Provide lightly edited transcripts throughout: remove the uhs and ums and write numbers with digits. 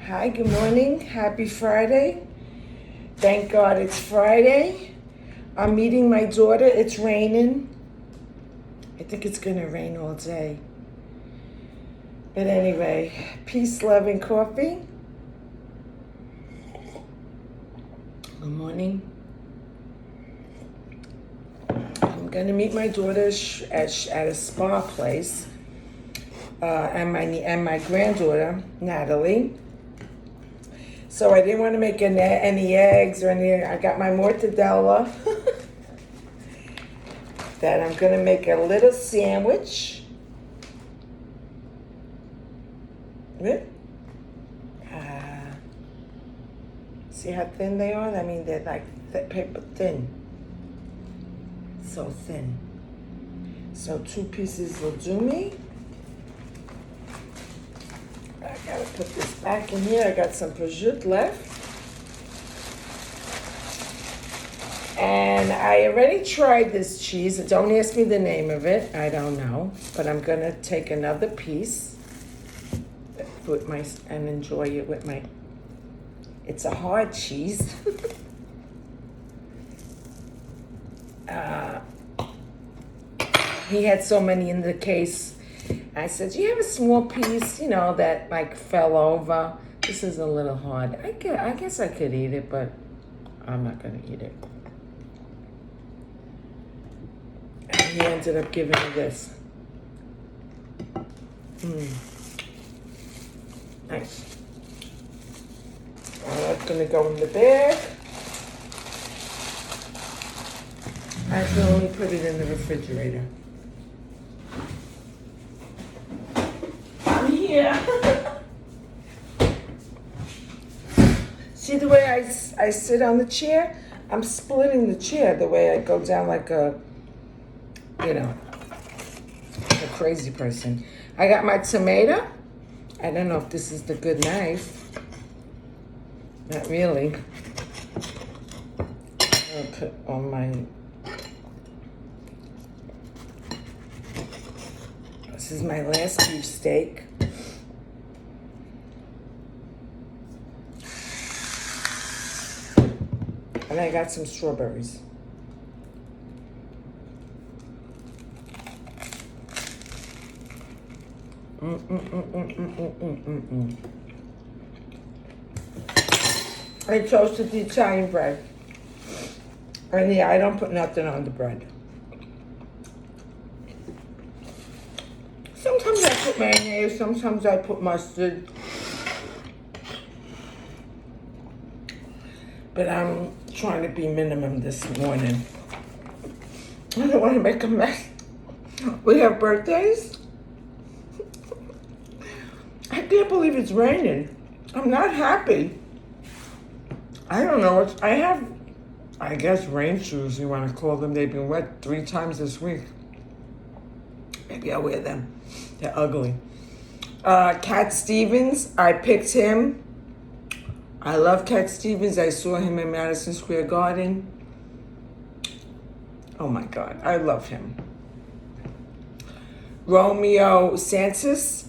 Hi, good morning. Happy Friday. Thank God it's Friday. I'm meeting my daughter. It's raining. I think it's going to rain all day. But anyway, peace, love, and coffee. Good morning. I'm going to meet my daughter at a spa place. And my granddaughter, Natalie. So I didn't want to make any eggs or anything. I got my mortadella that I'm going to make a little sandwich with. See how thin they are? I mean, they're like paper thin. So thin. So 2 pieces will do me. I gotta put this back in here. I got some prosciutto left. And I already tried this cheese. Don't ask me the name of it. I don't know. But I'm gonna take another piece with and enjoy it with my, it's a hard cheese. He had so many in the case. I said, do you have a small piece, that like fell over? This is a little hard. I guess I could eat it, but I'm not going to eat it. And he ended up giving me this. Nice. That's going to go in the bag. I can only put it in the refrigerator. Yeah. See the way I sit on the chair? I'm splitting the chair the way I go down like a crazy person. I got my tomato. I don't know if this is the good knife. Not really. I'll put on my... This is my last beef steak. And I got some strawberries. I toasted the Italian bread. And yeah, I don't put nothing on the bread. Sometimes I put mayonnaise, sometimes I put mustard. But I'm trying to be minimum this morning. I don't want to make a mess. We have birthdays. I can't believe it's raining. I'm not happy. I don't know. I guess rain shoes, you want to call them. They've been wet 3 times this week. Maybe I'll wear them. They're ugly. Cat Stevens, I picked him. I love Cat Stevens. I saw him in Madison Square Garden. Oh my God, I love him. Romeo Santos,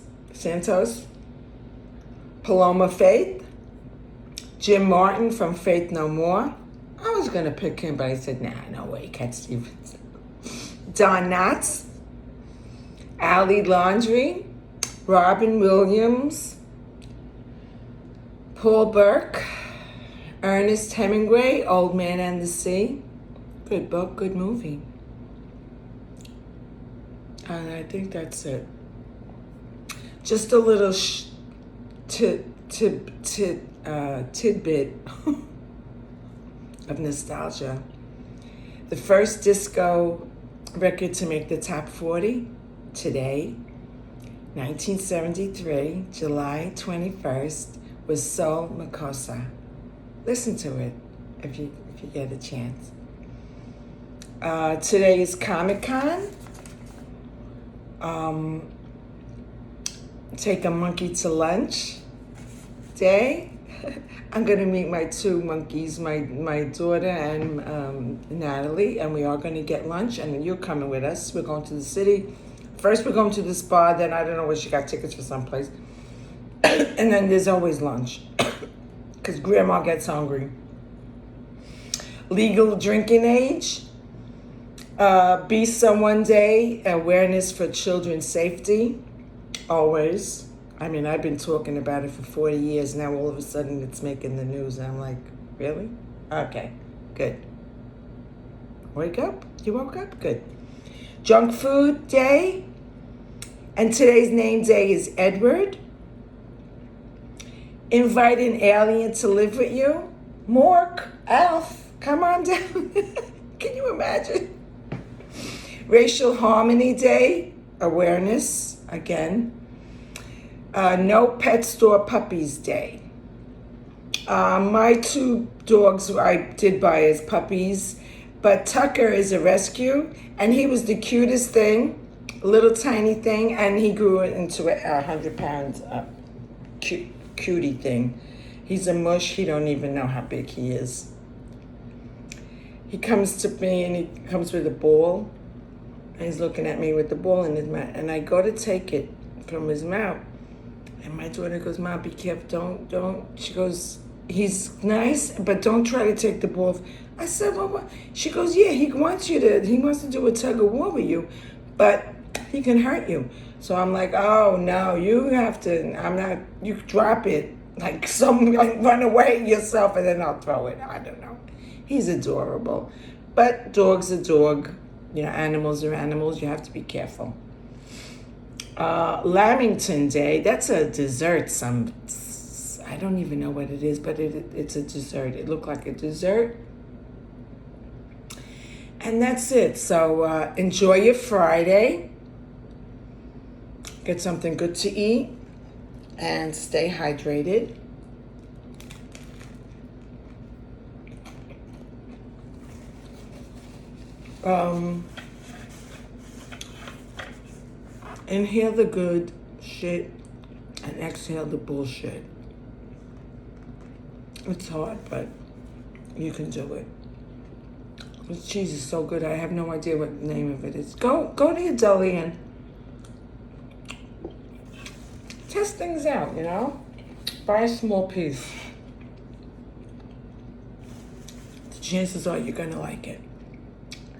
Paloma Faith, Jim Martin from Faith No More. I was gonna pick him, but I said, nah, no way, Cat Stevens. Don Knotts, Ali Laundrie, Robin Williams, Paul Burke, Ernest Hemingway, Old Man and the Sea. Good book, good movie. And I think that's it. Just a little tidbit of nostalgia. The first disco record to make the top 40 today, 1973, July 21st, was Soul Makossa. Listen to it if you get a chance. Today is Comic-Con. Take a monkey to lunch day. I'm gonna meet my 2 monkeys, my daughter and Natalie, and we are gonna get lunch, and you're coming with us. We're going to the city. First we're going to the spa, then I don't know where she got tickets for someplace. And then there's always lunch because grandma gets hungry. Legal drinking age. Be Someone Day, awareness for children's safety. Always. I mean, I've been talking about it for 40 years. Now all of a sudden it's making the news. And I'm like, really? Okay, good. Wake up? You woke up? Good. Junk Food Day. And today's name day is Edward. Invite an alien to live with you. Mork, Alf, come on down. Can you imagine? Racial Harmony Day, awareness, again. No Pet Store Puppies Day. My two dogs I did buy as puppies, but Tucker is a rescue, and he was the cutest thing, little tiny thing, and he grew into a 100-pound cutie thing. He's a mush. He don't even know how big he is. He comes to me and he comes with a ball, and he's looking at me with the ball in his mouth, and I go to take it from his mouth, and my daughter goes, "Mom, be careful, don't." She goes, "He's nice, but don't try to take the ball." I said, "Well, what?" She goes, "Yeah, he wants to do a tug of war with you, but he can hurt you." So I'm like, "Oh no, you have to. You drop it like run away yourself, and then I'll throw it." I don't know. He's adorable, but dog's a dog. You know, animals are animals. You have to be careful. Lamington Day. That's a dessert. I don't even know what it is, but it's a dessert. It looked like a dessert. And that's it. So enjoy your Friday. Get something good to eat. And stay hydrated. Inhale the good shit and exhale the bullshit. It's hard, but you can do it. This cheese is so good. I have no idea what the name of it is. Go to your deli and test things out, you know? Buy a small piece. The chances are you're gonna like it.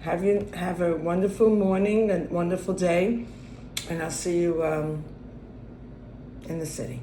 Have a wonderful morning, a wonderful day, and I'll see you in the city.